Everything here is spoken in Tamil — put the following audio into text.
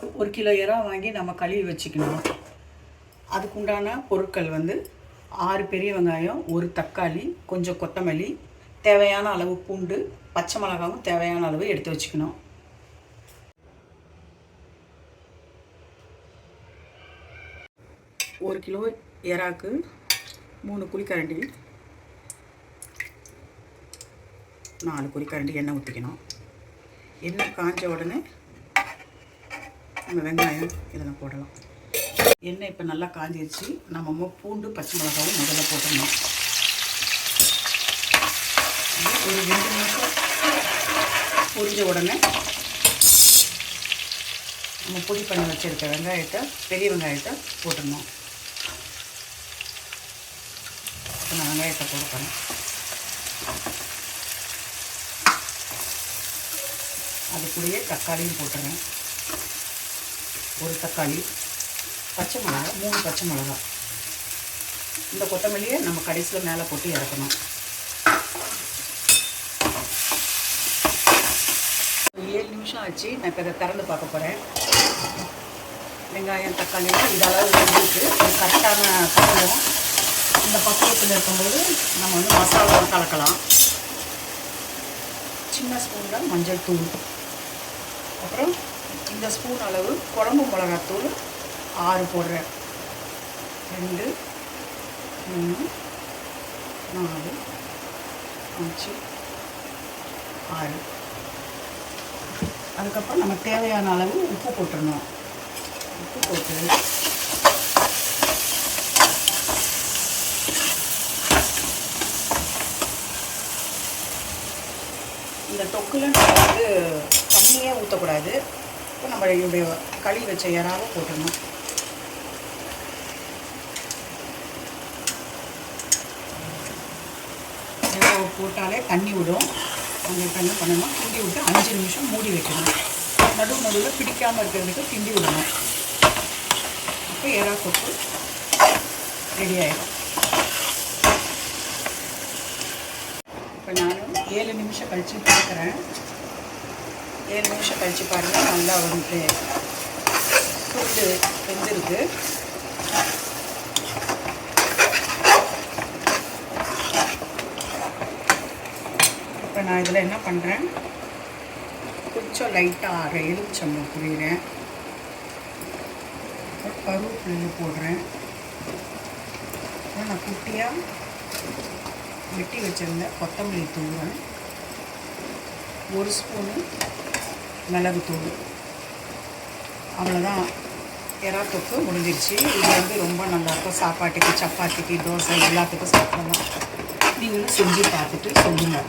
1 கிலோ இறா வாங்கி நம்ம கழுவி வச்சுக்கணும். அதுக்குண்டான பொருட்கள் வந்து 6 பெரிய வெங்காயம், 1 தக்காளி, கொஞ்சம் கொத்தமல்லி, தேவையான அளவு பூண்டு, பச்சை மிளகாவும் தேவையான அளவு எடுத்து வச்சுக்கணும். ஒரு கிலோ இறாக்கு 3 குழிக்கரண்டி 4 குழிக்கரண்டி எண்ணெய் ஊற்றிக்கணும். எண்ணெய் காஞ்ச உடனே நம்ம வெங்காயம் இதில் போடலாம். எண்ணெய் இப்போ நல்லா காஞ்சிடுச்சு. நம்ம பூண்டு பச்சை மிளகாவும் முதல்ல போட்டுடணும். ஒரு 2 நிமிஷம் பொரிஞ்ச உடனே நம்ம பொடி பண்ணி வச்சுருக்க வெங்காயத்தை, பெரிய வெங்காயத்தை போட்டுடணும். இப்போ நான் வெங்காயத்தை போட போகிறேன். அது கூடயே தக்காளியும் போட்டுறேன். 1 தக்காளி, பச்சை மிளகா 3 பச்சை மிளகா. இந்த கொத்தமல்லியை நம்ம கடைசியில் மேலே போட்டு இறக்கணும். 7 நிமிஷம் ஆச்சு. நான் இப்போ இதை திறந்து பார்க்க போகிறேன். வெங்காயம் தக்காளியெலாம் இதளவு வந்துருக்கு. இது கரெக்டான பக்குவம். இந்த பக்குவத்தில் இருக்கும்போது நம்ம வந்து மசாலாவை கலக்கலாம். சின்ன ஸ்பூனில் மஞ்சள் தூள், அப்புறம் இந்த ஸ்பூன் அளவு குழம்பு மிளகாத்தூள் 6 போடுறேன். 2, 3, 4, 5, 6. அதுக்கப்புறம் நம்ம தேவையான அளவு உப்பு போட்டுடணும். உப்பு போட்டு இந்த தொக்குல நம்ம வந்து தண்ணியே ஊற்றக்கூடாது. இப்போ நம்ம இப்படி கழுவி வச்ச இறாவை போட்டுடணும். இறாவை போட்டாலே தண்ணி விடும். நம்ம இப்போ என்ன பண்ணணும், கிண்டி விட்டு 5 நிமிஷம் மூடி வைக்கணும். நடுவில் பிடிக்காமல் இருக்கிறதுக்கு கிண்டி விடணும். இப்போ இறா தொக்கு ரெடி ஆகிடும். இப்போ நான் 7 நிமிஷம் கழித்து பார்க்குறேன். 7 நிமிஷம் கழித்து பாருங்கள், நல்லா வந்து துண்டு வெந்திருக்கு. இப்போ நான் இதில் என்ன பண்ணுறேன், கொஞ்சம் லைட்டாக எலுமிச்சம்பழம் புளிகிறேன், கருவேப்பிலை போடுறேன். அப்புறம் நான் குட்டியாக வெட்டி வச்சுருந்த கொத்தமல்லி தூள், 1 ஸ்பூனு மிளகுத்தூள். அவ்வளோதான், இறா தொக்கு முடிஞ்சிருச்சு. இது வந்து ரொம்ப நல்லாயிருக்கும். சாப்பாட்டுக்கு, சப்பாத்திக்கு, தோசை எல்லாத்துக்கும் சாப்பிடலாம். நீங்களும் செஞ்சு பார்த்துட்டு சொல்லுங்கள்.